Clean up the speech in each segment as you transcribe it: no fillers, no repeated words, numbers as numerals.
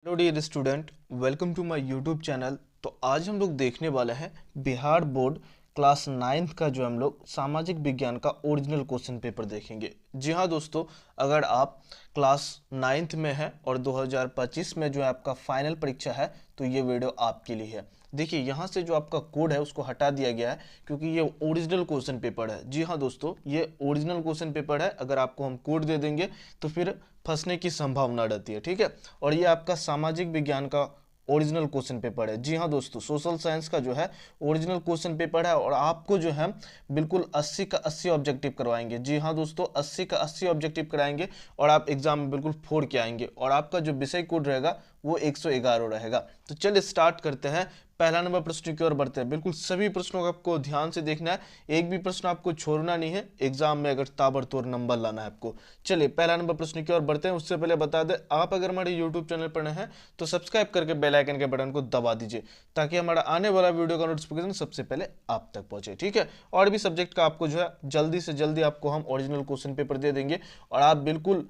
Hello dear student, welcome to my YouTube channel. तो आज हम लोग देखने वाले हैं बिहार बोर्ड क्लास 9th का जो हम लोग सामाजिक विज्ञान का ओरिजिनल क्वेश्चन पेपर देखेंगे। जी हाँ दोस्तों, अगर आप क्लास 9th में हैं और 2025 में जो है आपका फाइनल परीक्षा है तो ये वीडियो आपके लिए है। देखिए यहाँ से जो आपका कोड है उसको हटा दिया गया है क्योंकि ये ओरिजिनल क्वेश्चन पेपर है। जी हाँ दोस्तों, ये ओरिजिनल क्वेश्चन पेपर है। अगर आपको हम कोड दे देंगे तो फिर फंसने की संभावना रहती है, ठीक है। और ये आपका सामाजिक विज्ञान का ओरिजिनल क्वेश्चन पेपर है। जी हाँ दोस्तों, सोशल साइंस का जो है ओरिजिनल क्वेश्चन पेपर है और आपको जो है बिल्कुल 80 का 80 ऑब्जेक्टिव करवाएंगे। जी हाँ दोस्तों, 80 का 80 ऑब्जेक्टिव कराएंगे और आप एग्जाम में बिल्कुल फोड़ के आएंगे और आपका जो विषय कोड रहेगा वो 111 रहेगा। तो चलिए स्टार्ट करते हैं। पहला नंबर प्रश्न की ओर बढ़ते हैं। बिल्कुल सभी प्रश्नों को आपको ध्यान से देखना है, एक भी प्रश्न आपको छोड़ना नहीं है एग्जाम में अगर ताबड़तोड़ नंबर लाना है आपको। चलिए पहला नंबर प्रश्न की ओर बढ़ते हैं। उससे पहले बता दें, आप अगर हमारे यूट्यूब चैनल पर नए हैं तो सब्सक्राइब करके बेल आइकन के बटन को दबा दीजिए ताकि हमारा आने वाला वीडियो का नोटिफिकेशन सबसे पहले आप तक पहुंचे, ठीक है। और भी सब्जेक्ट का आपको जो है जल्दी से जल्दी आपको हम ओरिजिनल क्वेश्चन पेपर दे देंगे और आप बिल्कुल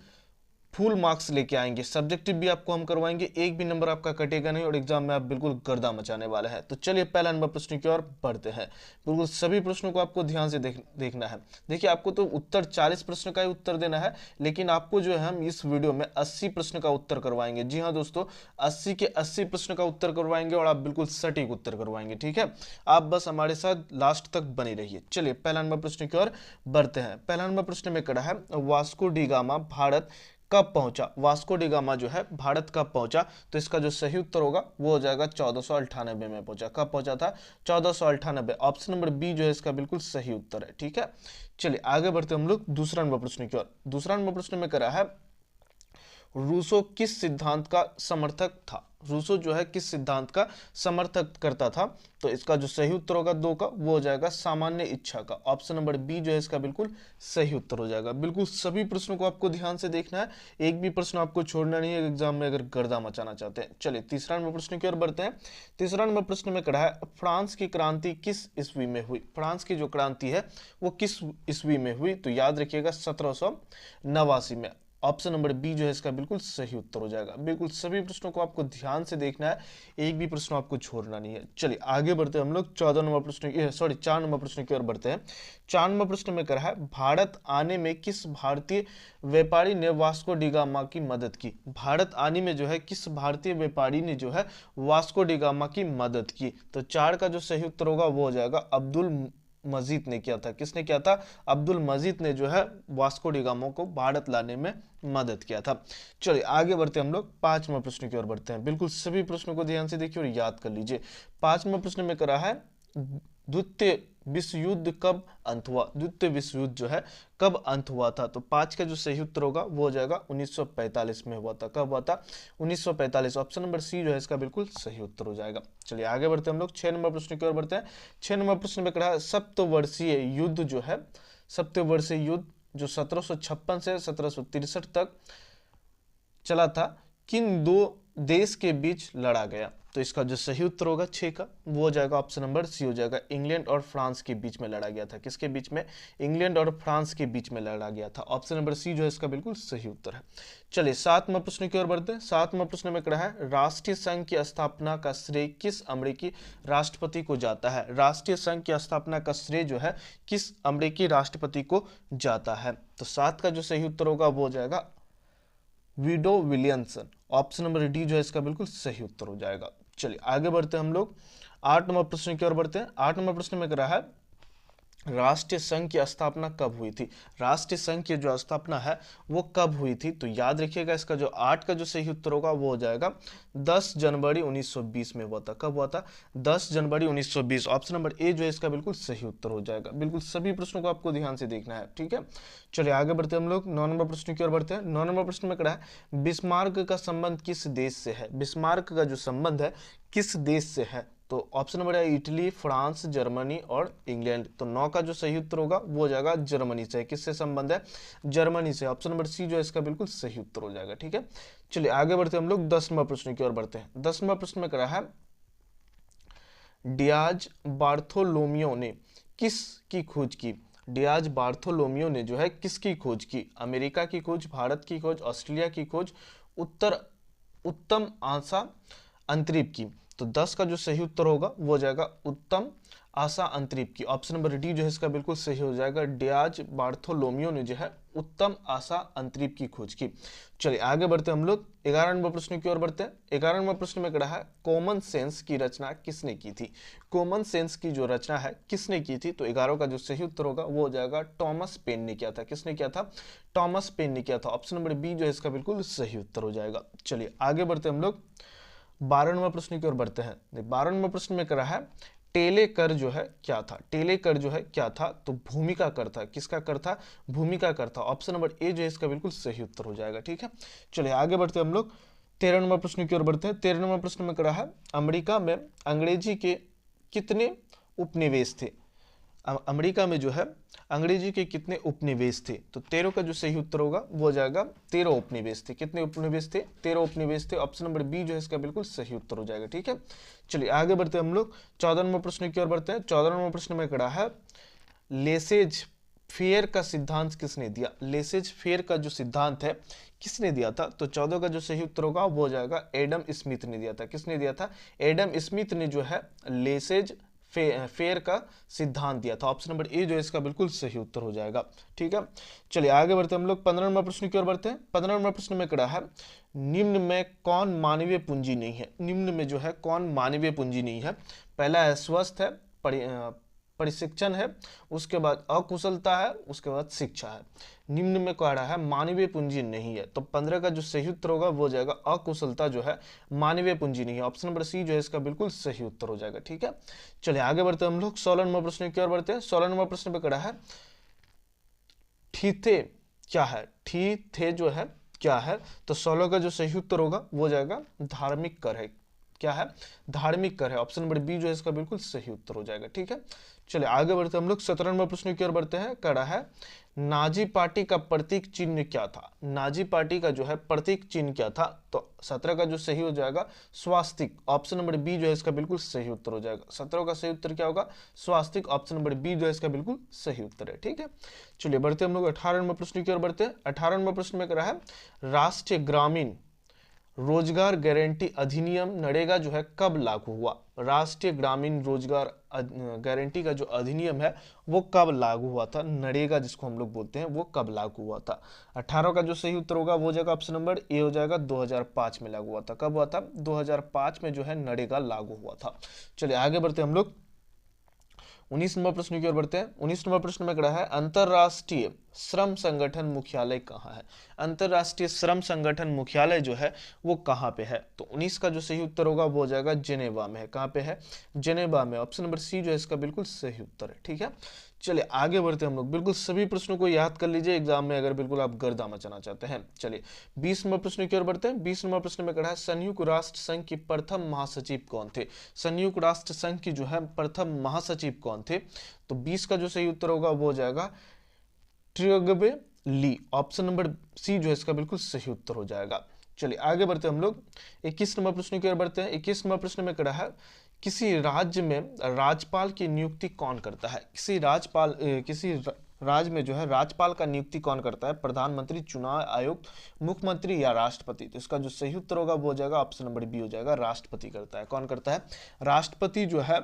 फुल मार्क्स लेके आएंगे। सब्जेक्टिव भी आपको हम करवाएंगे, एक भी नंबर आपका कटेगा नहीं और एग्जाम में आप बिल्कुल गर्दा मचाने वाले हैं। तो चलिए पहला नंबर प्रश्न की ओर बढ़ते हैं। बिल्कुल सभी प्रश्नों को आपको ध्यान से देखना है। देखिए आपको तो उत्तर 40 प्रश्न का ही उत्तर देना है, लेकिन आपको जो है हम इस वीडियो में 80 प्रश्न का उत्तर करवाएंगे। जी हाँ दोस्तों, 80 के 80 प्रश्न का उत्तर करवाएंगे और आप बिल्कुल सटीक उत्तर करवाएंगे, ठीक है। आप बस हमारे साथ लास्ट तक बने रहिए। चलिए पहला नंबर प्रश्न की ओर बढ़ते हैं। पहला नंबर प्रश्न में कड़ा है, वास्को डी गामा भारत कब पहुंचा। वास्को डी गामा जो है भारत कब पहुंचा, तो इसका जो सही उत्तर होगा वो हो जाएगा 1498 में पहुंचा। कब पहुंचा था? 1498। ऑप्शन नंबर बी जो है इसका बिल्कुल सही उत्तर है, ठीक है। चलिए आगे बढ़ते हम लोग दूसरा नंबर प्रश्न की ओर। दूसरा नंबर प्रश्न में करा है, रूसो किस सिद्धांत का समर्थक था। रूसो जो है किस सिद्धांत का समर्थक करता था, तो इसका जो सही उत्तर होगा दो का वो हो जाएगा सामान्य इच्छा का। ऑप्शन नंबर बी जो है इसका बिल्कुल सही उत्तर हो जाएगा। बिल्कुल सभी प्रश्नों को आपको ध्यान से देखना है, एक भी प्रश्न आपको छोड़ना नहीं है एग्जाम में अगर गर्दा मचाना चाहते हैं। चलिए तीसरा नंबर प्रश्न की ओर बढ़ते हैं। तीसरा नंबर प्रश्न में कड़ा है, फ्रांस की क्रांति किस ईस्वी में हुई। फ्रांस की जो क्रांति है वो किस ईस्वी में हुई, तो याद रखिएगा 1789 में। ऑप्शन नंबर बी जो है इसका बिल्कुल सही उत्तर हो जाएगा। बिल्कुल सभी प्रश्नों को आपको ध्यान से देखना है, एक भी प्रश्न आपको छोड़ना नहीं है। चलिए आगे बढ़ते हैं हम लोग 4 नंबर प्रश्न की ओर बढ़ते हैं। 4 नंबर प्रश्न में कहा है, भारत आने में किस भारतीय व्यापारी ने वास्को डी गामा की मदद की। भारत आने में जो है किस भारतीय व्यापारी ने जो है वास्को डी गामा की मदद की, तो 4 का जो सही उत्तर होगा वो हो जाएगा अब्दुल मजीद ने किया था। किसने किया था? अब्दुल मजीद ने जो है वास्को डी गामा को भारत लाने में मदद किया था। चलिए आगे बढ़ते हम लोग 5 नंबर प्रश्न की ओर बढ़ते हैं। बिल्कुल सभी प्रश्नों को ध्यान से देखिए और याद कर लीजिए। 5 नंबर प्रश्न में करा है, द्वितीय विश्व युद्ध कब अंत हुआ। द्वितीय विश्व युद्ध जो है कब अंत हुआ था, तो 5 का जो सही उत्तर होगा वो हो जाएगा 1945 में हुआ था। कब हुआ था? 1945। ऑप्शन नंबर सी जो है इसका बिल्कुल सही उत्तर हो जाएगा। चलिए आगे बढ़ते हम लोग 6 नंबर प्रश्न की ओर बढ़ते हैं। 6 नंबर प्रश्न में कहा है, सप्तवर्षीय युद्ध जो है, सप्तवर्षीय युद्ध जो 1756 से 1763 तक चला था, किन दो देश के बीच लड़ा गया, तो इसका जो सही उत्तर होगा 6 का वो हो जाएगा ऑप्शन नंबर सी हो जाएगा। इंग्लैंड और फ्रांस के बीच में लड़ा गया था। किसके बीच में? इंग्लैंड और फ्रांस के बीच में लड़ा गया था। ऑप्शन नंबर सी जो है इसका बिल्कुल सही उत्तर है। चलिए 7 नंबर प्रश्न की ओर बढ़ते हैं। 7 नंबर प्रश्न में कहा है, राष्ट्रीय संघ की स्थापना का श्रेय किस अमेरिकी राष्ट्रपति को जाता है। राष्ट्रीय संघ की स्थापना का श्रेय जो है किस अमेरिकी राष्ट्रपति को जाता है, तो 7 का जो सही उत्तर होगा वो हो जाएगा window Williamson. Option number D जो है इसका बिल्कुल सही उत्तर हो जाएगा। चलिए आगे बढ़ते हैं हम लोग 8 नंबर प्रश्न की ओर बढ़ते हैं। 8 नंबर प्रश्न में कह रहा है, राष्ट्रीय संघ की स्थापना कब हुई थी। राष्ट्रीय संघ की जो स्थापना है वो कब हुई थी, तो याद रखिएगा इसका जो 8 का जो सही उत्तर होगा वो हो जाएगा 10 जनवरी 1920 में हुआ था। कब हुआ था? 10 जनवरी 1920। ऑप्शन नंबर ए जो है इसका बिल्कुल सही उत्तर हो जाएगा। बिल्कुल सभी प्रश्नों को आपको ध्यान से देखना है, ठीक है। चलिए आगे बढ़ते हम लोग 9 नंबर प्रश्न की ओर बढ़ते हैं। 9 नंबर प्रश्न में कहा है, बिस्मार्क का संबंध किस देश से है। बिस्मार्क का जो संबंध है किस देश से है, तो ऑप्शन नंबर है इटली, फ्रांस, जर्मनी और इंग्लैंड। तो 9 का जो सही उत्तर होगा वो हो जाएगा जर्मनी से। किससे संबंध है? जर्मनी से। ऑप्शन नंबर सी जो है इसका बिल्कुल सही उत्तर हो जाएगा, ठीक है। चलिए आगे बढ़ते हम लोग 10 नंबर प्रश्न की ओर बढ़ते हैं। 10 नंबर प्रश्न में कहा है, डियाज बार्थोलोमियो ने किस की खोज की। डियाज बार्थोलोमियो ने जो है किसकी खोज की? अमेरिका की खोज, भारत की खोज, ऑस्ट्रेलिया की खोज, उत्तर उत्तम आशा अंतरीप की। तो 10 का जो सही उत्तर होगा वो हो जाएगा उत्तम आशा अंतरीप की। ऑप्शन नंबर डी जो है इसका बिल्कुल सही हो जाएगा। डियाज बार्थोलोमियो ने जो है उत्तम आशा अंतरीप की खोज की। चलिए आगे बढ़ते हम लोग 11 नंबर प्रश्न की ओर बढ़ते हैं। 11 नंबर प्रश्न में कड़ा है कॉमन सेंस की रचना किसने की थी। कॉमन सेंस की जो रचना है किसने की थी, तो 11 का जो सही उत्तर होगा वो हो जाएगा टॉमस पेन ने किया था। किसने किया था, टॉमस पेन ने किया था। ऑप्शन नंबर बी जो है इसका बिल्कुल सही उत्तर हो जाएगा। चलिए आगे बढ़ते हम लोग 12 नंबर प्रश्न की ओर बढ़ते हैं। 12 नंबर प्रश्न में करा है टेले कर जो है क्या था। टेले कर जो है क्या था, तो भूमिका कर था। किसका कर था, भूमिका कर था। ऑप्शन नंबर ए जो है इसका बिल्कुल सही उत्तर हो जाएगा। ठीक है, चलिए आगे बढ़ते हम लोग 13 नंबर प्रश्न की ओर बढ़ते हैं। 13 नंबर प्रश्न में करा है अमेरिका में अंग्रेजी के कितने उपनिवेश थे। अमेरिका में जो है अंग्रेजी के कितने उपनिवेश थे, तो 13 का जो सही उत्तर होगा वो हो जाएगा 13 उपनिवेश थे। कितने उपनिवेश थे, 13 उपनिवेश थे। ऑप्शन नंबर बी जो है इसका बिल्कुल सही उत्तर हो जाएगा। ठीक है, चलिए आगे बढ़ते हम लोग 14 नंबर प्रश्न की ओर बढ़ते हैं। 14 नंबर प्रश्न में कड़ा है लेसेज फेयर का सिद्धांत किसने दिया। लेसेज फेयर का जो सिद्धांत है किसने दिया था, तो 14 का जो सही उत्तर होगा वो हो जाएगा एडम स्मिथ ने दिया था। किसने दिया था, एडम स्मिथ ने जो है लेसेज फेयर का सिद्धांत दिया था। ऑप्शन नंबर ए जो है इसका बिल्कुल सही उत्तर हो जाएगा। ठीक है, चलिए आगे बढ़ते हम लोग 15 नंबर प्रश्न की ओर बढ़ते हैं। 15 नंबर प्रश्न में कड़ा है निम्न में कौन मानवीय पूंजी नहीं है। निम्न में जो है कौन मानवीय पूंजी नहीं है। पहला है स्वस्थ है, परिशिक्षण है, उसके बाद अकुशलता है, उसके बाद शिक्षा है। निम्न में कह रहा है मानवीय पूंजी नहीं है, तो 15 का जो सही उत्तर होगा वो हो जाएगा अकुशलता जो है मानवीय पूंजी नहीं है। ऑप्शन नंबर सी जो है इसका बिल्कुल सही उत्तर हो जाएगा। ठीक है, चलिए आगे बढ़ते हम लोग 16 नंबर प्रश्न की ओर बढ़ते हैं। 16 नंबर प्रश्न पे कड़ा है ठीथे क्या है। ठीथे जो है क्या है, तो 16 का जो सही उत्तर होगा वो हो जाएगा धार्मिक कर है। क्या है, धार्मिक कर है। ऑप्शन नंबर बी जो है इसका बिल्कुल सही उत्तर हो जाएगा। ठीक है, चलिए आगे बढ़ते हम लोग 17 नंबर प्रश्न की ओर बढ़ते हैं। कड़ा है नाजी पार्टी का प्रतीक चिन्ह क्या था। नाजी पार्टी का जो है प्रतीक चिन्ह क्या था, तो 17 का जो सही हो जाएगा स्वास्तिक। ऑप्शन नंबर बी जो है इसका बिल्कुल सही उत्तर हो जाएगा। 17 का सही उत्तर क्या होगा, स्वास्तिक। ऑप्शन नंबर बी जो है इसका बिल्कुल सही उत्तर है। ठीक है, चलिए बढ़ते हम लोग 18 नंबर प्रश्न की ओर बढ़ते हैं। 18 नंबर प्रश्न में करा है राष्ट्रीय ग्रामीण रोजगार गारंटी अधिनियम नरेगा जो है कब लागू हुआ। राष्ट्रीय ग्रामीण रोजगार गारंटी का जो अधिनियम है वो कब लागू हुआ था। नरेगा जिसको हम लोग बोलते हैं वो कब लागू हुआ था। 18 का जो सही उत्तर होगा वो जाएगा ऑप्शन नंबर ए हो जाएगा 2005 में लागू हुआ था। कब हुआ था, 2005 में जो है नरेगा लागू हुआ था। चलिए आगे बढ़ते हम लोग 19 नंबर प्रश्न की ओर बढ़ते हैं। 19 नंबर प्रश्न में कड़ा है अंतरराष्ट्रीय श्रम संगठन मुख्यालय कहाँ है। अंतरराष्ट्रीय श्रम संगठन मुख्यालय जो है वो कहाँ पे है, तो 19 का जो सही उत्तर होगा वो हो जाएगा जेनेवा में है। कहाँ पे है, जेनेवा में। ऑप्शन नंबर सी जो है इसका बिल्कुल सही उत्तर है। ठीक है, चलिए आगे बढ़ते हम लोग। बिल्कुल सभी प्रश्नों को याद कर लीजिए एग्जाम में अगर बिल्कुल आप गर्दा मचाना चाहते हैं। चलिए 20 नंबर प्रश्न की ओर बढ़ते हैं। 20 नंबर प्रश्न में कड़ा है संयुक्त राष्ट्र संघ की प्रथम महासचिव कौन थे। संयुक्त राष्ट्र संघ की जो है प्रथम महासचिव कौन थे, तो 20 का जो सही उत्तर होगा वो हो जाएगा ट्रियोगबे ली। ऑप्शन नंबर सी जो है इसका बिल्कुल सही उत्तर हो जाएगा। चलिए आगे बढ़ते हम लोग 21 नंबर प्रश्न की ओर बढ़ते हैं। 21 नंबर प्रश्न में कड़ा है किसी राज्य में राज्यपाल की नियुक्ति कौन करता है। किसी राज्य में जो है राज्यपाल का नियुक्ति कौन करता है, प्रधानमंत्री, चुनाव आयुक्त, मुख्यमंत्री या राष्ट्रपति। तो इसका जो सही उत्तर होगा वो हो जाएगा ऑप्शन नंबर बी हो जाएगा राष्ट्रपति करता है। कौन करता है, राष्ट्रपति जो है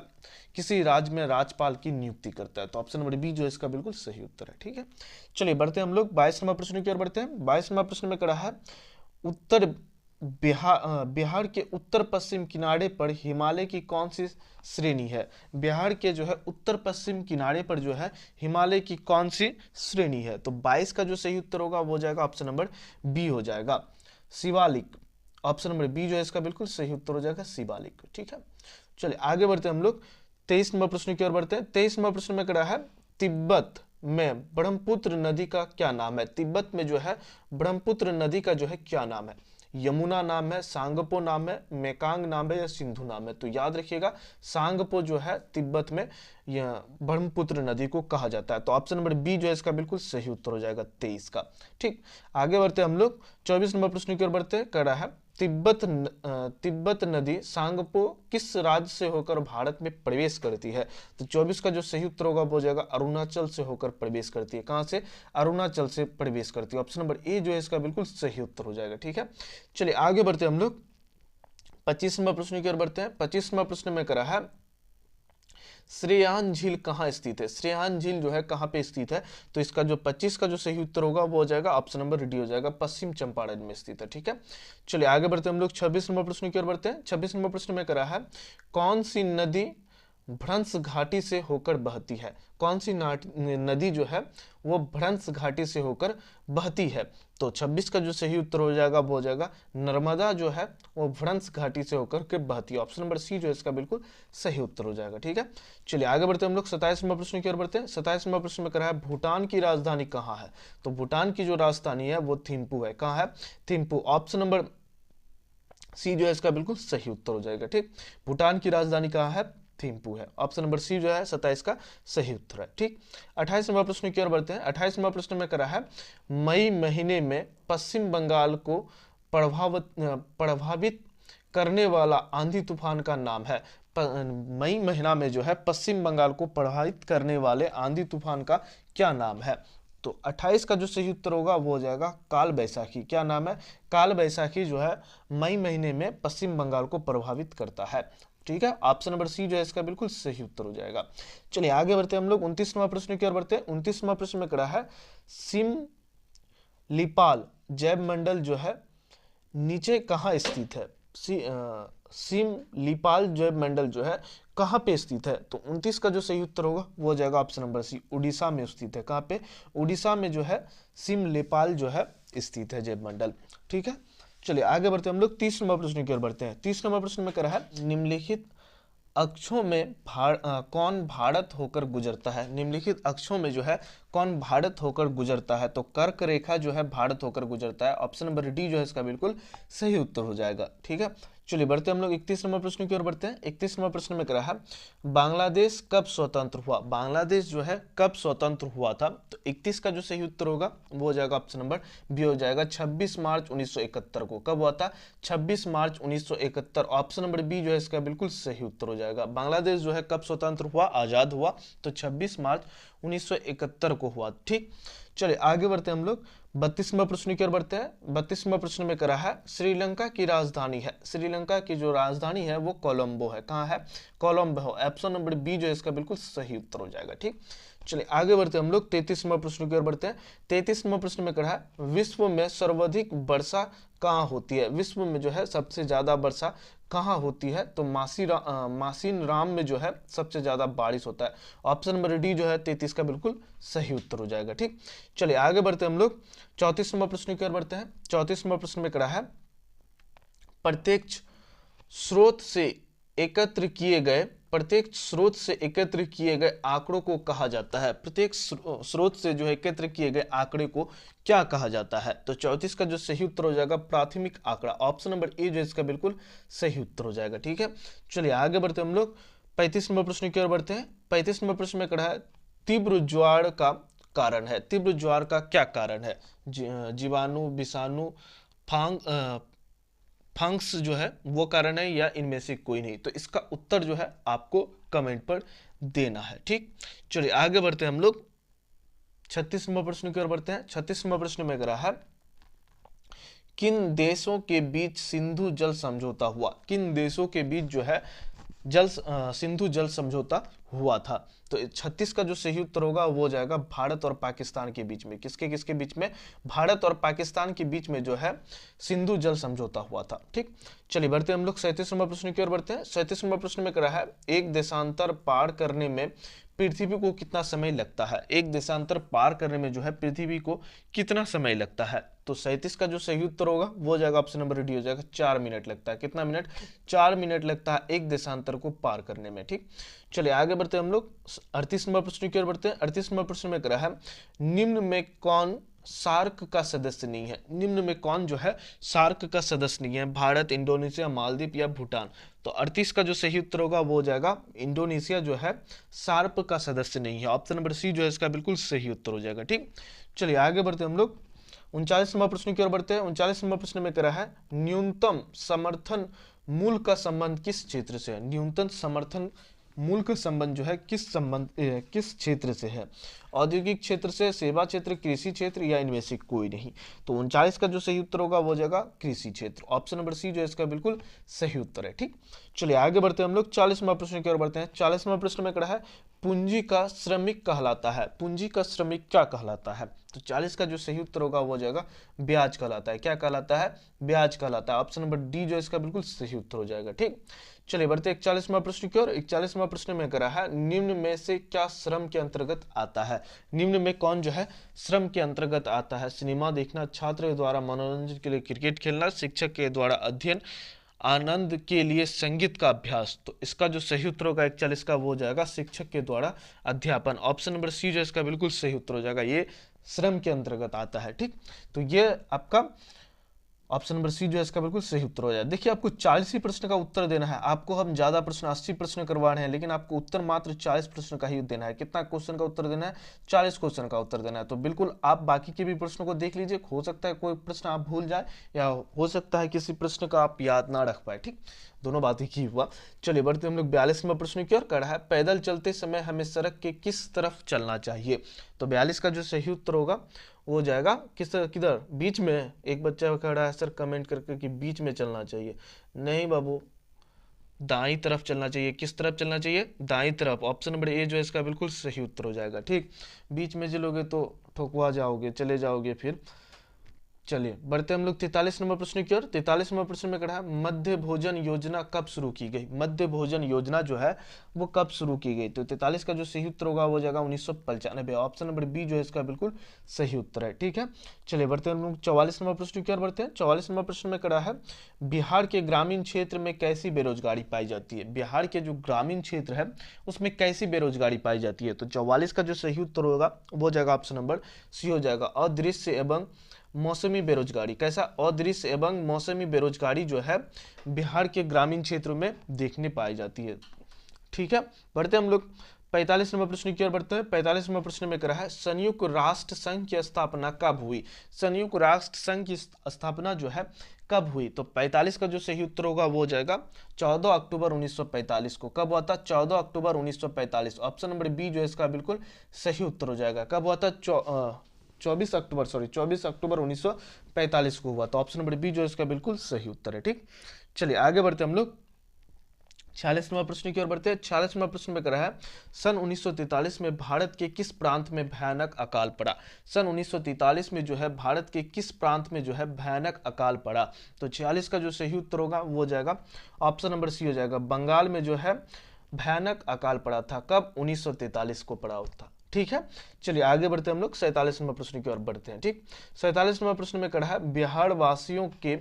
किसी राज्य में राज्यपाल की नियुक्ति करता है। तो ऑप्शन नंबर बी जो है इसका बिल्कुल सही उत्तर है। ठीक है, चलिए बढ़ते हैं हम लोग 22 नंबर प्रश्न की ओर बढ़ते हैं। 22 नंबर प्रश्न में कड़ा है उत्तर बिहार के उत्तर पश्चिम किनारे पर हिमालय की कौन सी श्रेणी है। बिहार के जो है उत्तर पश्चिम किनारे पर जो है हिमालय की कौन सी श्रेणी है, तो 22 का जो सही उत्तर होगा वो हो जाएगा ऑप्शन नंबर बी हो जाएगा शिवालिक। ऑप्शन नंबर बी जो है इसका बिल्कुल सही उत्तर हो जाएगा शिवालिक। ठीक है, चलिए आगे बढ़ते हैं हम लोग 23 नंबर प्रश्न की ओर बढ़ते हैं। 23 नंबर प्रश्न में कड़ा है तिब्बत में ब्रह्मपुत्र नदी का क्या नाम है। तिब्बत में जो है ब्रह्मपुत्र नदी का जो है क्या नाम है, यमुना नाम है, सांगपो नाम है, मेकांग नाम है या सिंधु नाम है। तो याद रखिएगा सांगपो जो है तिब्बत में ब्रह्मपुत्र नदी को कहा जाता है। तो ऑप्शन नंबर बी जो है इसका बिल्कुल सही उत्तर हो जाएगा 23 का। ठीक, आगे बढ़ते हम लोग 24 नंबर प्रश्न की ओर बढ़ते हैं। कड़ा है तिब्बत नदी सांगपो किस राज्य से होकर भारत में प्रवेश करती है? तो 24 का जो सही उत्तर होगा वो हो जाएगा अरुणाचल से होकर प्रवेश करती है। कहां से? अरुणाचल से प्रवेश करती है। ऑप्शन नंबर ए जो है इसका बिल्कुल सही उत्तर हो जाएगा। ठीक है, चलिए आगे बढ़ते हैं हम लोग 25वां प्रश्न की ओर बढ़ते हैं। 25वां प्रश्न में करा है श्रेयान झील कहाँ स्थित है? श्रेयान झील जो है कहाँ पे स्थित है? तो इसका जो 25 का जो सही उत्तर होगा वो हो जाएगा ऑप्शन नंबर डी हो जाएगा, पश्चिम चंपारण में स्थित है। ठीक है, चलिए आगे बढ़ते हैं हम लोग 26 नंबर प्रश्न की ओर बढ़ते हैं। 26 नंबर प्रश्न में करा है कौन सी नदी भ्रंश घाटी से होकर बहती है? कौन सी नदी जो है वो भ्रंश घाटी से होकर बहती है? तो 26 का जो सही उत्तर हो जाएगा वो हो जाएगा नर्मदा जो है वो भ्रंश घाटी से होकर के बहती है। ऑप्शन नंबर सी जो है इसका बिल्कुल सही उत्तर हो जाएगा। ठीक है, चलिए आगे बढ़ते हैं हम लोग 27वां प्रश्न की ओर बढ़ते हैं। 27वां प्रश्न में करा है भूटान की राजधानी कहाँ है? तो भूटान की जो राजधानी है वो थिम्पू है। कहाँ है? थिम्पू। ऑप्शन नंबर सी जो है इसका बिल्कुल सही उत्तर हो जाएगा। ठीक, भूटान की राजधानी कहाँ है? थिम्पू है। ऑप्शन नंबर सी जो है 27 का सही उत्तर है। ठीक, 28वां प्रश्न की ओर बढ़ते हैं। 28वां प्रश्न में करा है मई महीने में पश्चिम बंगाल को प्रभावित करने वाला आंधी तूफान का नाम है। मई महीना में जो है पश्चिम बंगाल को प्रभावित करने वाले आंधी तूफान का क्या नाम है? तो 28 का जो सही उत्तर होगा वो हो जाएगा काल बैसाखी। क्या नाम है? काल बैसाखी जो है मई महीने में पश्चिम बंगाल को प्रभावित करता है। ठीक है, ऑप्शन नंबर सी जो है इसका बिल्कुल सही उत्तर हो जाएगा। चलिए आगे बढ़ते हैं हम लोग 29वां प्रश्न की ओर बढ़ते हैं। 29वां प्रश्न में करा है सिमलीपाल जैव मंडल जो है नीचे कहाँ स्थित है? सिमलीपाल जैव मंडल जो है कहाँ पे स्थित है? तो 29 का जो सही उत्तर होगा वो हो जाएगा ऑप्शन नंबर सी, उड़ीसा में स्थित है। कहाँ पे? उड़ीसा में जो है सिमलीपाल जो है स्थित है जैव मंडल। ठीक है, चलिए आगे बढ़ते हैं हम लोग 30 नंबर प्रश्न की ओर बढ़ते हैं। 30 नंबर प्रश्न में करा है निम्नलिखित अक्षों में कौन भारत होकर गुजरता है? निम्नलिखित अक्षों में जो है कौन भारत होकर गुजरता है? तो कर्क रेखा जो है भारत होकर गुजरता है। ऑप्शन नंबर डी जो है इसका बिल्कुल सही उत्तर हो जाएगा। ठीक है, चलिए बढ़ते हैं हम लोग 31 नंबर प्रश्न की ओर बढ़ते हैं। 31 नंबर प्रश्न में करा है बांग्लादेश कब स्वतंत्र हुआ? बांग्लादेश जो है कब स्वतंत्र हुआ था? तो 31 का जो सही उत्तर होगा वो हो जाएगा ऑप्शन नंबर बी हो जाएगा 26 मार्च 1971 को। कब हुआ था? 26 मार्च 1971। ऑप्शन नंबर बी जो है इसका बिल्कुल सही उत्तर हो जाएगा। बांग्लादेश जो है कब स्वतंत्र हुआ, आजाद हुआ? तो 26 मार्च 1971 को हुआ। ठीक, चलिए आगे बढ़ते हैं हम लोग 32वां प्रश्न की ओर बढ़ते हैं। 32वां प्रश्न में करा है श्रीलंका की राजधानी है। श्रीलंका की जो राजधानी है वो कोलंबो है। कहाँ है? कोलंबो। ऑप्शन नंबर बी जो है इसका बिल्कुल सही उत्तर हो जाएगा। ठीक, चलिए आगे बढ़ते हैं हम लोग 33वां प्रश्न की ओर बढ़ते हैं। 33वां प्रश्न में कहा है विश्व में सर्वाधिक वर्षा कहाँ होती है? विश्व में जो है सबसे ज्यादा वर्षा कहाँ होती है? तो मासीन राम में जो है सबसे ज्यादा बारिश होता है। ऑप्शन नंबर डी जो है 33 का बिल्कुल सही उत्तर हो जाएगा। ठीक, चलिए आगे बढ़ते हैं हम लोग 34वां प्रश्न की ओर बढ़ते हैं। 34वां प्रश्न में कहा है प्रत्यक्ष स्रोत से एकत्र किए गए आंकड़ों को कहा जाता है। प्रत्येक स्रोत से जो है एकत्र किए गए आंकड़े को क्या कहा जाता है? तो 34 का जो सही उत्तर हो जाएगा प्राथमिक आंकड़ा। ऑप्शन नंबर ए जो इसका बिल्कुल सही उत्तर हो जाएगा। ठीक है, चलिए आगे बढ़ते हम लोग 35 नंबर प्रश्न की ओर बढ़ते हैं। 35 नंबर प्रश्न में कहा है तीव्र ज्वार का कारण है। तीव्र ज्वार का क्या कारण है? जीवाणु, विषाणु, फंक्स जो है वो कारण है या इनमें से कोई नहीं? तो इसका उत्तर जो है आपको कमेंट पर देना है। ठीक, चलिए आगे बढ़ते हैं हम लोग 36वां प्रश्न की ओर बढ़ते हैं। 36वां प्रश्न में कहा है किन देशों के बीच सिंधु जल समझौता हुआ? किन देशों के बीच जो है सिंधु जल समझौता हुआ था? तो 36 का जो सही उत्तर होगा वो हो जाएगा भारत और पाकिस्तान के बीच में। किसके किसके बीच में? भारत और पाकिस्तान के बीच में जो है सिंधु जल समझौता हुआ था। ठीक, चलिए बढ़ते हम लोग 37वां प्रश्न की ओर बढ़ते हैं। 37वां प्रश्न में कहा है एक देशांतर पार करने में पृथ्वी को कितना समय लगता है? एक देशांतर पार करने में जो है पृथ्वी को कितना समय लगता है? तो 37 का जो सही उत्तर होगा वो हो जाएगा ऑप्शन नंबर डी हो जाएगा 4 मिनट लगता है। कितना मिनट? 4 मिनट लगता है एक देशांतर को पार करने में। ठीक, चलिए आगे बढ़ते हैं हम लोग 38वां प्रश्न की ओर बढ़ते हैं। 38वां प्रश्न में कहा है निम्न में कौन सार्क का सदस्य नहीं है? निम्न में कौन जो है सार्क का सदस्य नहीं है? भारत, इंडोनेशिया, मालदीव या भूटान? तो 38 का जो सही उत्तर होगा वो हो जाएगा इंडोनेशिया जो है सार्क का सदस्य नहीं है। ऑप्शन नंबर सी जो है इसका बिल्कुल सही उत्तर हो जाएगा। ठीक, चलिए आगे बढ़ते हम लोग 39वां प्रश्न की ओर बढ़ते हैं। 39वां प्रश्न में कह रहा है न्यूनतम समर्थन मूल्य का संबंध किस क्षेत्र से है। न्यूनतम समर्थन मूल्य का संबंध जो है किस क्षेत्र से है। औद्योगिक क्षेत्र से, सेवा क्षेत्र, कृषि क्षेत्र या इनमें से कोई नहीं। तो 39 का जो सही उत्तर होगा वो हो जाएगा कृषि क्षेत्र। ऑप्शन नंबर सी जो है इसका बिल्कुल सही उत्तर है। ठीक, चलिए आगे बढ़ते हैं हम लोग 40वां प्रश्न की ओर बढ़ते हैं। 40वां प्रश्न में कहा है पूंजी का श्रमिक कहलाता है। पूंजी का श्रमिक क्या कहलाता है। तो 40 का जो सही उत्तर होगा वो हो जाएगा ब्याज कहलाता है। क्या कहलाता है, ब्याज कहलाता है। ऑप्शन नंबर डी जो है इसका बिल्कुल सही उत्तर हो जाएगा। ठीक, चलिए बढ़ते 41वां प्रश्न की ओर। 41वां प्रश्न में करा है निम्न में से क्या श्रम के अंतर्गत आता है। निम्न में कौन जो है श्रम के अंतर्गत आता है। सिनेमा देखना, छात्र द्वारा मनोरंजन के लिए क्रिकेट खेलना, शिक्षक के द्वारा अध्ययन, आनंद के लिए संगीत का अभ्यास। तो इसका जो सही उत्तर होगा 41 का वो हो जाएगा शिक्षक के द्वारा अध्यापन। ऑप्शन नंबर सी जो इसका बिल्कुल सही उत्तर हो जाएगा, ये श्रम के अंतर्गत आता है। ठीक, तो ये आपका ऑप्शन नंबर सी जो है इसका बिल्कुल सही उत्तर हो जाए। देखिए आपको 40 ही प्रश्न का उत्तर देना है। आपको हम ज्यादा प्रश्न 80 प्रश्न करवा रहे हैं, लेकिन आपको उत्तर मात्र 40 प्रश्न का ही देना है। कितना क्वेश्चन का उत्तर देना है, 40 क्वेश्चन का उत्तर देना है। तो बिल्कुल आप बाकी के भी प्रश्नों को देख लीजिए, हो सकता है कोई प्रश्न आप भूल जाए या हो सकता है किसी प्रश्न का आप याद ना रख पाए। ठीक, दोनों बातें की हुआ। चलिए बढ़ते हम लोग 42वां प्रश्न की ओर। कहा है पैदल चलते समय हमें सड़क के किस तरफ चलना चाहिए। तो 42 का जो सही उत्तर होगा वो जाएगा किधर, बीच में। एक बच्चा कह रहा है सर कमेंट करके कि बीच में चलना चाहिए। नहीं बाबू, दाईं तरफ चलना चाहिए। किस तरफ चलना चाहिए, दाईं तरफ। ऑप्शन नंबर ए जो है इसका बिल्कुल सही उत्तर हो जाएगा। ठीक, बीच में चलोगे तो ठोकवा जाओगे, चले जाओगे फिर। चलिए बढ़ते हम लोग 43 नंबर प्रश्न की ओर। 43 नंबर प्रश्न में कहा है मध्य भोजन योजना कब शुरू की गई। मध्य भोजन योजना जो है वो कब शुरू की गई। तो 43 का जो सही उत्तर होगा वो जाएगा 1995। ऑप्शन नंबर बी जो है इसका बिल्कुल सही उत्तर है। ठीक है, चलिए बढ़ते हम लोग 44 नंबर प्रश्न की ओर बढ़ते हैं। 44 नंबर प्रश्न में कहा है बिहार के ग्रामीण क्षेत्र में कैसी बेरोजगारी पाई जाती है। बिहार के जो ग्रामीण क्षेत्र है उसमें कैसी बेरोजगारी पाई जाती है। तो 44 का जो सही उत्तर होगा वो जाएगा ऑप्शन नंबर सी हो जाएगा अदृश्य एवं मौसमी बेरोजगारी। कैसा, अदृश्य एवं मौसमी बेरोजगारी जो है बिहार के ग्रामीण क्षेत्रों में देखने पाई जाती है। ठीक है, बढ़ते हम लोग 45 नंबर प्रश्न की ओर बढ़ते हैं। 45 नंबर प्रश्न में कह रहा है संयुक्त राष्ट्र संघ की स्थापना कब हुई। संयुक्त राष्ट्र संघ की स्थापना जो है कब हुई। तो 45 का जो सही उत्तर होगा वो हो जाएगा 14 अक्टूबर 1945 को। कब हुआ था, 14 अक्टूबर 1945। ऑप्शन नंबर बी जो है इसका बिल्कुल सही उत्तर हो जाएगा। कब हुआ था, 24 अक्टूबर 1945 को हुआ। तो ऑप्शन नंबर बी जो है इसका बिल्कुल सही उत्तर है। ठीक, चलिए आगे बढ़ते हम लोग 46वां प्रश्न की ओर बढ़ते हैं। 46वां प्रश्न में कहा है सन 1943 में भारत के किस प्रांत में भयानक अकाल पड़ा। सन 1943 में जो है भारत के किस प्रांत में जो है भयानक अकाल पड़ा। तो 46 का जो सही उत्तर होगा वो हो जाएगा ऑप्शन नंबर सी हो जाएगा बंगाल में जो है भयानक अकाल पड़ा था। कब, 1943 को पड़ा था। ठीक है, चलिए आगे बढ़ते हम लोग 47वें प्रश्न की ओर बढ़ते हैं। ठीक, 47वें प्रश्न में कहा है बिहार वासियों के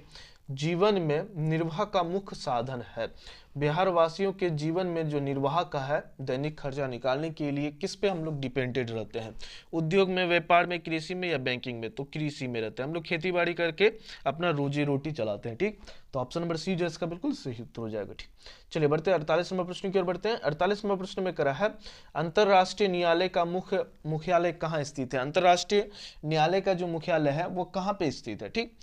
जीवन में निर्वाह का मुख्य साधन है। बिहार वासियों के जीवन में जो निर्वाह का है, दैनिक खर्चा निकालने के लिए किस पे हम लोग डिपेंडेड रहते हैं। उद्योग में, व्यापार में, कृषि में या बैंकिंग में। तो कृषि में रहते हैं हम लोग, खेती बाड़ी करके अपना रोजी रोटी चलाते हैं। ठीक, तो ऑप्शन नंबर सी जो इसका बिल्कुल सही उत्तर हो जाएगा। ठीक, चलिए बढ़ते हैं 48वें प्रश्न की ओर बढ़ते हैं। 48वें प्रश्न में करा है अंतरराष्ट्रीय न्यायालय का मुख्यालय कहाँ स्थित है। अंतरराष्ट्रीय न्यायालय का जो मुख्यालय है वो कहाँ पे स्थित है। ठीक,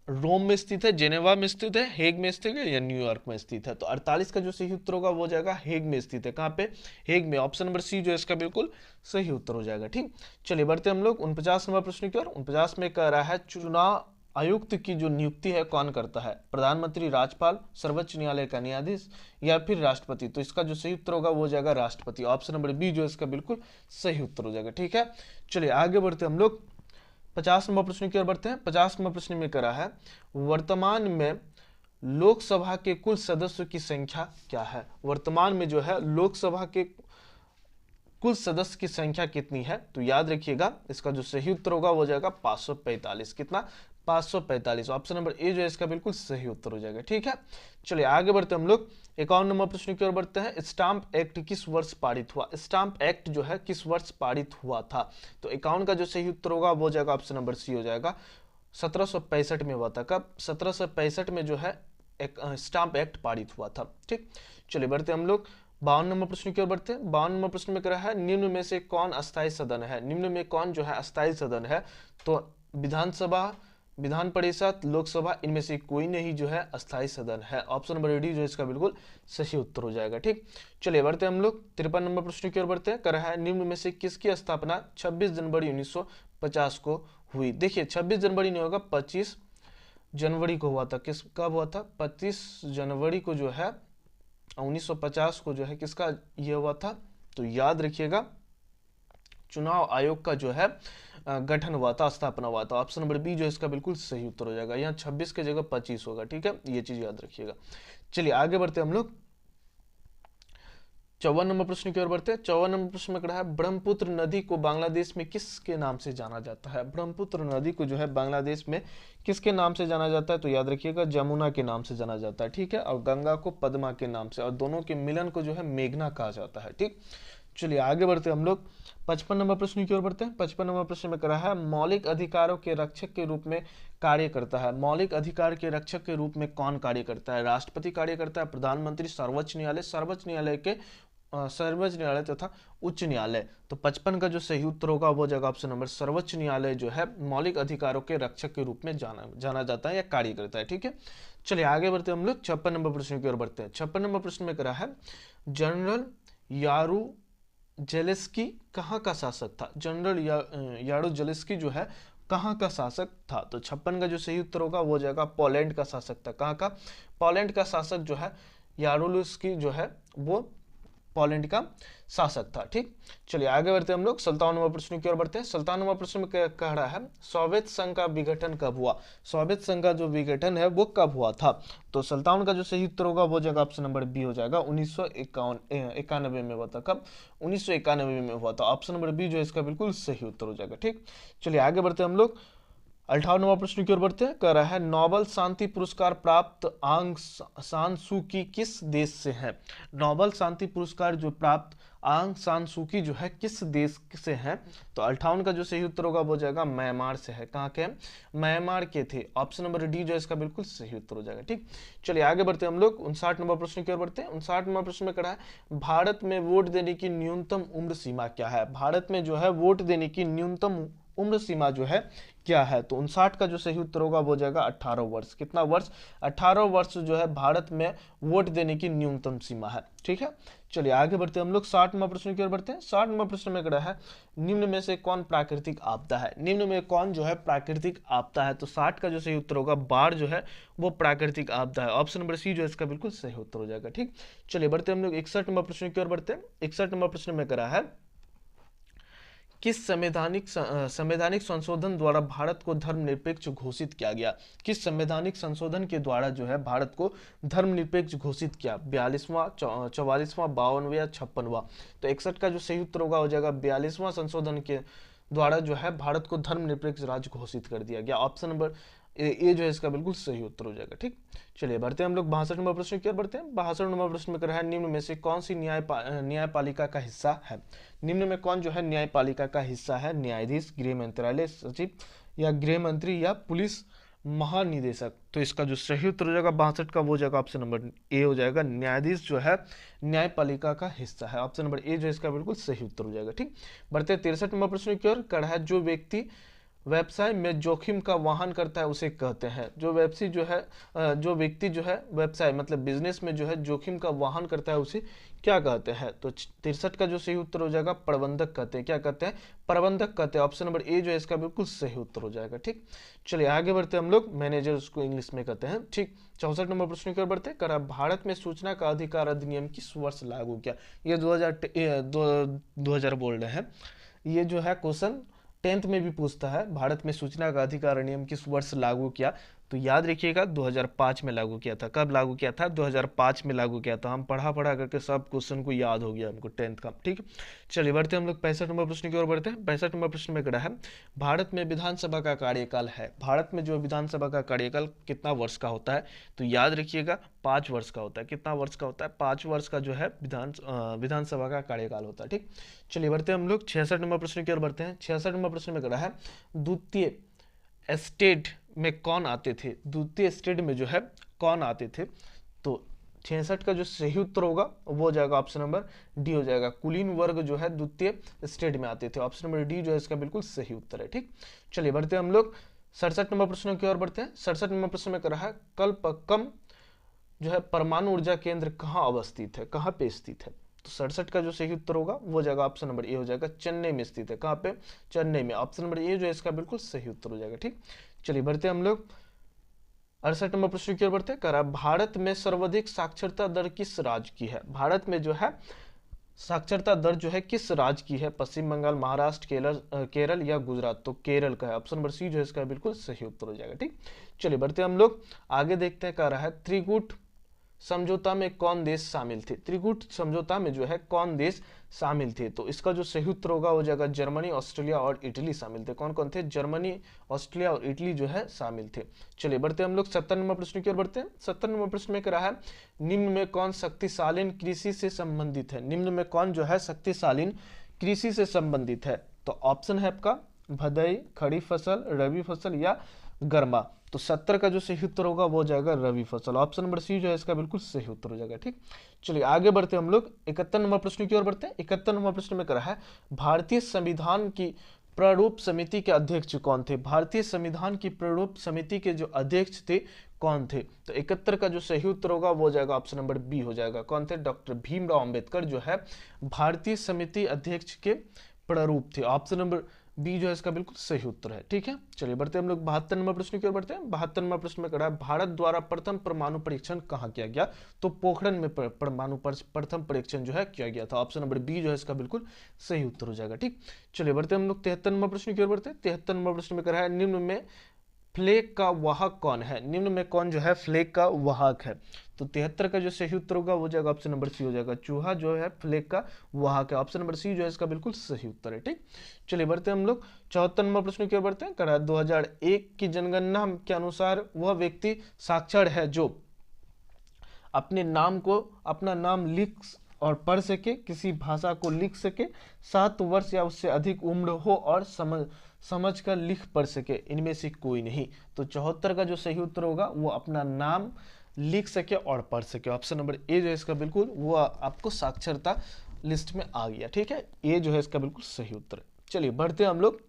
रोम में स्थित है, जेनेवा में स्थित है, हेग में स्थित है या न्यूयॉर्क में स्थित है। तो 48 का जो सही उत्तर होगा वो जाएगा हेग में स्थित है। कहाँ पे, हेग में। ऑप्शन नंबर सी जो है इसका बिल्कुल सही उत्तर हो जाएगा। ठीक, चलिए बढ़ते हम लोग 49वें प्रश्न की ओर। 49 में कह रहा है चुनाव आयुक्त की जो नियुक्ति है कौन करता है। प्रधानमंत्री, राज्यपाल, सर्वोच्च न्यायालय का न्यायाधीश या फिर राष्ट्रपति। तो इसका जो सही उत्तर होगा वो जाएगा राष्ट्रपति। ऑप्शन नंबर बी जो है इसका बिल्कुल सही उत्तर हो जाएगा। ठीक है, चलिए आगे बढ़ते हम लोग 50वें प्रश्न की ओर बढ़ते हैं। 50वें प्रश्न में करा है वर्तमान में लोकसभा के कुल सदस्यों की संख्या क्या है। वर्तमान में जो है लोकसभा के कुल सदस्य की संख्या कितनी है। तो याद रखिएगा इसका जो सही उत्तर होगा वो जाएगा 545। कितना, 545। ऑप्शन नंबर ए जो है इसका बिल्कुल सही उत्तर हो जाएगा। ठीक है, चलिए आगे बढ़ते हम लोग 51वें प्रश्न की ओर बढ़ते हैं। स्टाम्प एक्ट किस वर्ष पारित हुआ। स्टाम्प एक्ट जो है किस वर्ष पारित हुआ था। तो 51 का जो सही उत्तर होगा वो जाएगा ऑप्शन नंबर सी हो जाएगा 1765 में हुआ था। कब, 1765 में जो है एक स्टाम्प एक्ट पारित हुआ था। ठीक, चलिए बढ़ते हम लोग 52वें प्रश्न की ओर बढ़ते हैं। 52वें प्रश्न में कह रहा है निम्न में से कौन अस्थायी सदन है। निम्न में कौन जो है अस्थायी सदन है। तो विधानसभा, विधान परिषद, लोकसभा, इनमें से कोई नहीं जो है अस्थायी सदन है। ऑप्शन नंबर डी जो है इसका बिल्कुल सही उत्तर हो जाएगा। ठीक, चलिए बढ़ते हैं हम लोग 53 नंबर प्रश्न की ओर बढ़ते हैं। कर रहा है निम्न में से किसकी स्थापना 26 जनवरी 1950 को हुई। देखिए 26 जनवरी नहीं होगा, 25 जनवरी को हुआ था। किस कब हुआ था? 25 जनवरी को जो है 1950 को जो है किसका ये हुआ था? तो याद रखिएगा चुनाव आयोग का जो है गठन हुआ था, स्थापना हुआ था। ऑप्शन नंबर बी जो है इसका बिल्कुल सही उत्तर हो जाएगा। यहाँ 26 की जगह 25 होगा। ठीक है, ये चीज याद रखिएगा। चलिए आगे बढ़ते हम लोग 54 नंबर प्रश्न की ओर बढ़ते हैं। 54 नंबर प्रश्न में कहा है ब्रह्मपुत्र नदी को बांग्लादेश में किसके नाम से जाना जाता है? ब्रह्मपुत्र नदी को जो है बांग्लादेश में किसके नाम से जाना जाता है? तो याद रखिएगा जमुना के नाम से जाना जाता है। ठीक है, और गंगा को पद्मा के नाम से, और दोनों के मिलन को जो है मेघना कहा जाता है। ठीक, चलिए आगे बढ़ते हम लोग 55 नंबर प्रश्न की ओर बढ़ते हैं। 55 नंबर प्रश्न में कहा है मौलिक अधिकारों के रक्षक के रूप में कार्य करता है। मौलिक अधिकार के रक्षक के रूप में कौन कार्य करता है? राष्ट्रपति कार्य करता है, प्रधानमंत्री, सर्वोच्च न्यायालय, सर्वोच्च न्यायालय तथा उच्च न्यायालय। तो 55 का जो सही उत्तर होगा वो जगह ऑप्शन नंबर सर्वोच्च न्यायालय जो है मौलिक अधिकारों के रक्षक के रूप में जाना जाता है या कार्य करता है। ठीक है, चलिए आगे बढ़ते हम लोग 56 नंबर प्रश्न की ओर बढ़ते हैं। 56 नंबर प्रश्न में कहा है जनरल यारू जेलेस्की कहाँ का शासक था? जनरल यारू जेलेस्की जो है कहाँ का शासक था? तो 56 का जो सही उत्तर होगा वो जाएगा पोलैंड का शासक था। कहाँ का? पोलैंड का शासक जो है यारोलुस्की जो है वो पोलैंड का शासक था। ठीक, चलिए आगे बढ़ते हम लोग 57 नंबर प्रश्न की ओर बढ़ते हैं। 57 नंबर प्रश्न में कह रहा है सोवियत संघ का विघटन कब हुआ? सोवियत संघ का जो विघटन है वो कब हुआ था? तो 57 का जो सही उत्तर होगा वो जगह ऑप्शन नंबर बी हो जाएगा। 1991 में हुआ था। कब? 1991 में हुआ था। ऑप्शन नंबर बी जो है इसका बिल्कुल सही उत्तर हो जाएगा। ठीक, चलिए आगे बढ़ते हम लोग 58 नंबर प्रश्न की ओर बढ़ते हैं। कह रहा है नोबेल शांति पुरस्कार प्राप्त आंग सान सू की किस देश से है? नोबेल शांति पुरस्कार जो प्राप्त आंग सान सू की जो है किस देश से है? तो 58 का जो सही उत्तर होगा वो जाएगा म्यांमार से है। कहाँ के? म्यांमार के थे। ऑप्शन नंबर डी जो है इसका बिल्कुल सही उत्तर हो जाएगा। ठीक, चलिए आगे बढ़ते हम लोग 59 नंबर प्रश्न की ओर बढ़ते हैं। 59 नंबर प्रश्न में कहा है भारत में वोट देने की न्यूनतम उम्र सीमा क्या है? भारत में जो है वोट देने की न्यूनतम उम्र सीमा जो है क्या है? तो 59 का जो सही उत्तर होगा वो जाएगा 18 वर्ष। कितना वर्ष? 18 वर्ष जो है भारत में वोट देने की न्यूनतम सीमा है। ठीक है, चलिए आगे बढ़ते हम लोग 60 नंबर प्रश्न की ओर बढ़ते हैं। 60 नंबर प्रश्न में कहा है निम्न में से कौन प्राकृतिक आपदा है? निम्न में कौन जो है प्राकृतिक आपदा है? तो 60 का जो सही उत्तर होगा बाढ़ जो है वो प्राकृतिक आपदा है। ऑप्शन नंबर सी जो है इसका बिल्कुल सही उत्तर हो जाएगा। ठीक, चलिए बढ़ते हम लोग 61 नंबर प्रश्न की ओर बढ़ते हैं। 61 नंबर प्रश्न में कहा है किस संवैधानिक संशोधन द्वारा भारत को धर्मनिरपेक्ष घोषित किया गया? किस संवैधानिक संशोधन के द्वारा जो है भारत को धर्मनिरपेक्ष घोषित किया? 42वां, 44वां, 52वां या 56वां? तो 61 का जो सही उत्तर होगा हो जाएगा 42वां संशोधन के द्वारा जो है भारत को धर्मनिरपेक्ष राज्य घोषित कर दिया गया। ऑप्शन नंबर ए जो है इसका बिल्कुल सही उत्तर हो जाएगा। ठीक, चलिए बढ़ते हैं हम लोग 62 नंबर प्रश्न की ओर बढ़ते हैं। 62 नंबर प्रश्न में कह रहा है निम्न में से कौन सी न्यायपालिका का हिस्सा है? निम्न में कौन जो है न्यायपालिका का हिस्सा है? न्यायाधीश, गृह मंत्रालय सचिव या गृह मंत्री या पुलिस महानिदेशक? तो इसका जो सही उत्तर हो जाएगा 62 का वो जाएगा ऑप्शन नंबर ए हो जाएगा। न्यायाधीश जो है न्यायपालिका का हिस्सा है। ऑप्शन नंबर ए जो है इसका बिल्कुल सही उत्तर हो जाएगा। ठीक, बढ़ते हैं 63 नंबर प्रश्न की ओर। कह रहा है जो व्यक्ति व्यवसाय में जोखिम का वहन करता है उसे कहते हैं। जो व्यक्ति जो है व्यवसाय मतलब बिजनेस में जो है जोखिम का वहन करता है उसे क्या कहते हैं? तो 63 का जो सही उत्तर हो जाएगा प्रबंधक कहते हैं। क्या कहते हैं? प्रबंधक कहते हैं। ऑप्शन नंबर ए जो है इसका बिल्कुल सही उत्तर हो जाएगा। ठीक, चलिए आगे बढ़ते हैं हम लोग मैनेजर उसको इंग्लिश में कहते हैं। ठीक, 64 नंबर प्रश्न की ओर बढ़ते हैं। कह रहा भारत में सूचना का अधिकार अधिनियम किस वर्ष लागू किया? ये 2000 बोल रहे हैं। ये जो है क्वेश्चन 10th में भी पूछता है भारत में सूचना का अधिकार अधिनियम किस वर्ष लागू किया? तो याद रखिएगा 2005 में लागू किया था। कब लागू किया था? 2005 में लागू किया था। हम पढ़ा करके सब क्वेश्चन को याद हो गया हमको 10th का। ठीक है, चलिए बढ़ते हम लोग 65 नंबर प्रश्न की ओर बढ़ते हैं। 65 नंबर प्रश्न में कहा है भारत में विधानसभा का कार्यकाल है। भारत में जो विधानसभा का कार्यकाल कितना वर्ष का होता है? तो याद रखिएगा 5 वर्ष का होता है। कितना वर्ष का होता है? 5 वर्ष का जो है विधानसभा का कार्यकाल होता है। ठीक, चलिए बढ़ते हम लोग 66 नंबर प्रश्न की ओर बढ़ते हैं। 66 नंबर प्रश्न में कहा है द्वितीय स्टेट में कौन आते थे? द्वितीय स्टेट में जो है कौन आते थे? तो 66 का जो सही उत्तर होगा वो हो जाएगा ऑप्शन नंबर डी हो जाएगा। कुलीन वर्ग जो है द्वितीय स्टेट में आते थे। ऑप्शन नंबर डी जो है इसका बिल्कुल सही उत्तर है। ठीक, चलिए बढ़ते हैं हम लोग 67 नंबर प्रश्न की ओर बढ़ते हैं। 67 नंबर प्रश्न में कर रहा है कल्पक्कम जो है परमाणु ऊर्जा केंद्र कहाँ अवस्थित है, कहाँ पे स्थित है। तो 67 का जो सही उत्तर होगा वो हो जाएगा ऑप्शन नंबर ए हो जाएगा, चेन्नई में स्थित है। कहाँ पे, चेन्नई में। ऑप्शन नंबर ए जो है इसका बिल्कुल सही उत्तर हो जाएगा। ठीक, चलिए बढ़ते हैं हम लोग 68 नंबर प्रश्न की ओर बढ़ते हैं। कह रहा है भारत में सर्वाधिक साक्षरता दर किस राज्य की है। भारत में जो है साक्षरता दर जो है किस राज्य की है, पश्चिम बंगाल, महाराष्ट्र, केरल या गुजरात। तो केरल का है। ऑप्शन नंबर सी जो है इसका बिल्कुल सही उत्तर हो जाएगा। ठीक, चलिए बढ़ते हैं हम लोग आगे देखते हैं। कह रहा है त्रिकूट समझौता में कौन देश शामिल थे। त्रिकूट समझौता में जो है कौन देश शामिल थे। तो इसका जो सही उत्तर होगा वो जगह जर्मनी, ऑस्ट्रेलिया और इटली शामिल थे। कौन कौन थे, जर्मनी, ऑस्ट्रेलिया और इटली जो है शामिल थे। चलिए बढ़ते हैं हम लोग 70 नंबर प्रश्न की ओर बढ़ते हैं। 70 नंबर प्रश्न में कह रहा है निम्न में कौन शक्तिशालीन कृषि से संबंधित है। निम्न में कौन जो है शक्तिशालीन कृषि से संबंधित है। तो ऑप्शन है आपका भदई, खड़ी फसल, रबी फसल या गर्मा। तो 70 का जो सही उत्तर होगा वो हो जाएगा रबी फसल। ऑप्शन नंबर सी जो है इसका बिल्कुल सही उत्तर हो जाएगा। ठीक, चलिए आगे बढ़ते हैं हम लोग 71 नंबर प्रश्न की ओर बढ़ते हैं। 71 नंबर प्रश्न में कह रहा है भारतीय संविधान की प्रारूप समिति के अध्यक्ष कौन थे। भारतीय संविधान की प्रारूप समिति के जो अध्यक्ष थे कौन थे। तो 71 का जो सही उत्तर होगा वो हो जाएगा ऑप्शन नंबर बी हो जाएगा। कौन थे, डॉक्टर भीमराव अंबेडकर जो है भारतीय समिति अध्यक्ष के प्रारूप थे। ऑप्शन नंबर बी जो है इसका बिल्कुल सही उत्तर है। ठीक है, चलिए बढ़ते हैं हम लोग 72 नंबर प्रश्न की ओर बढ़ते हैं। 72 नंबर प्रश्न में कह रहा है भारत द्वारा प्रथम परमाणु परीक्षण कहाँ किया गया। तो पोखरण में परमाणु प्रथम परीक्षण जो है किया गया था। ऑप्शन नंबर बी जो है इसका बिल्कुल सही उत्तर हो जाएगा। ठीक, चलिए बढ़ते हैं हम लोग 73 नंबर प्रश्न की ओर बढ़ते हैं। 73 नंबर प्रश्न में कह रहा है निम्न में फ्लैग का वाहक कौन है। निम्न में कौन जो है फ्लैग का वाहक है। तो 73 का जो सही उत्तर होगा वो जाएगा ऑप्शन नंबर सी हो जाएगा, चूहा जो है फ्लैग का वाहक है। ऑप्शन नंबर सी जो है इसका बिल्कुल सही उत्तर है। ठीक, चलिए बढ़ते हैं हम लोग 74 नंबर प्रश्न की ओर बढ़ते हैं। करा 2001 की जनगणना के अनुसार वह व्यक्ति साक्षर है जो अपने नाम को, अपना नाम लिख और पढ़ सके, किसी भाषा को लिख सके, 7 वर्ष या उससे अधिक उम्र हो और समझ कर लिख पढ़ सके। इनमें से कोई नहीं। तो 74 का जो सही उत्तर होगा वो अपना नाम लिख सके और पढ़ सके। ऑप्शन नंबर ए जो है इसका बिल्कुल वो आपको साक्षरता लिस्ट में आ गया। ठीक है, ए जो है इसका बिल्कुल सही उत्तर है। चलिए बढ़ते हैं हम लोग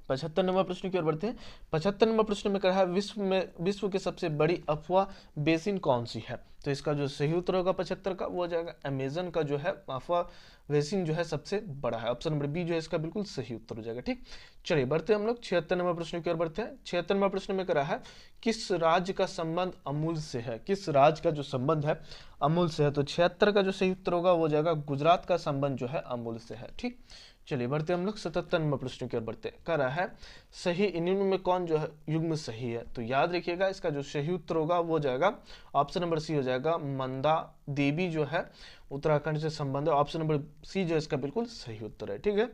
75 नंबर प्रश्न की ओर बढ़ते हैं। 75 नंबर प्रश्न में कहा है विश्व की सबसे बड़ी अफवाह बेसिन कौन सी है। तो इसका जो सही उत्तर होगा 75 का वो हो जाएगा अमेजन का जो है अफवाह बेसिन जो है सबसे बड़ा है। ऑप्शन नंबर बी जो है इसका बिल्कुल सही उत्तर हो जाएगा। ठीक, चलिए बढ़ते हैं हम लोग 76 नंबर प्रश्न की ओर बढ़ते हैं। 76 नंबर प्रश्न में कहा है किस राज्य का संबंध अमूल से है। किस राज्य का जो संबंध है अमूल से है। तो 76 का जो सही उत्तर होगा वो हो जाएगा गुजरात का संबंध जो है अमूल से है। ठीक, चलिए बढ़ते हैं हम लोग 77 नंबर प्रश्न की ओर बढ़ते हैं। कह रहा है सही निम्न में कौन जो है युग्म सही है। तो याद रखिएगा इसका जो सही उत्तर होगा वो हो जाएगा ऑप्शन नंबर सी हो जाएगा, मंदा देवी जो है उत्तराखंड से संबंध है। ऑप्शन नंबर सी जो है इसका बिल्कुल सही उत्तर है। ठीक है,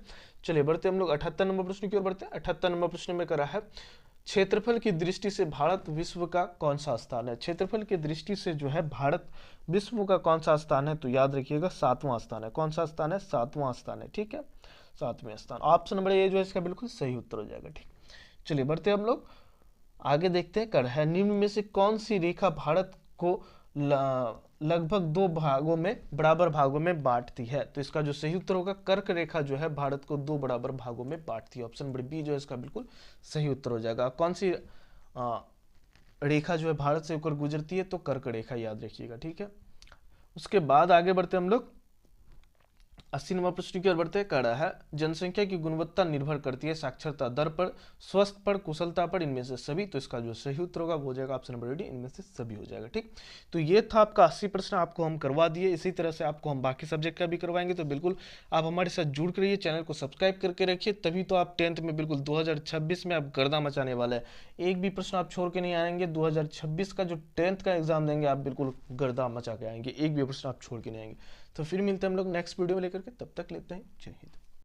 चलिए बढ़ते हैं हम लोग 78 नंबर प्रश्न की ओर बढ़ते हैं। 78 नंबर प्रश्न में कह रहा है क्षेत्रफल की दृष्टि से भारत विश्व का कौन सा स्थान है। क्षेत्रफल की दृष्टि से जो है भारत विश्व का कौन सा स्थान है। तो याद रखिएगा 7वां स्थान है। कौन सा स्थान है, 7वां स्थान है। ठीक है, 7वें स्थान। ऑप्शन नंबर ए जो है इसका बिल्कुल सही उत्तर हो जाएगा। ठीक, चलिए बढ़ते हैं हम लोग आगे देखते हैं। कर है निम्न में से कौन सी रेखा भारत को लगभग 2 भागों में बराबर भागों में बांटती है। तो इसका जो सही उत्तर होगा कर्क रेखा जो है भारत को 2 बराबर भागों में बांटती है। ऑप्शन नंबर बी जो है इसका बिल्कुल सही उत्तर हो जाएगा। कौन सी रेखा जो है भारत से होकर गुजरती है। तो कर्क रेखा याद रखिएगा। ठीक है, उसके बाद आगे बढ़ते हम लोग 80 नंबर प्रश्न की ओर बढ़ते हैं। कह रहा है जनसंख्या की गुणवत्ता निर्भर करती है साक्षरता दर पर, स्वास्थ्य पर, कुशलता पर, इनमें से सभी। तो इसका जो सही उत्तर होगा वो हो जाएगा ऑप्शन नंबर डी, इनमें से सभी हो जाएगा। ठीक, तो ये था आपका 80 प्रश्न आपको हम करवा दिए। इसी तरह से आपको हम बाकी सब्जेक्ट का भी करवाएंगे। तो बिल्कुल आप हमारे साथ जुड़ कर रहिए, चैनल को सब्सक्राइब करके रखिए, तभी तो आप 10th में बिल्कुल 2026 में आप गर्दा मचाने वाले हैं। एक भी प्रश्न आप छोड़ के नहीं आएंगे। 2026 का जो 10th का एग्जाम देंगे आप बिल्कुल गर्दा मचा के आएंगे। एक भी प्रश्न आप छोड़ के नहीं आएंगे। तो फिर मिलते हैं हम लोग नेक्स्ट वीडियो में लेकर के, तब तक लेते हैं जय हिंद।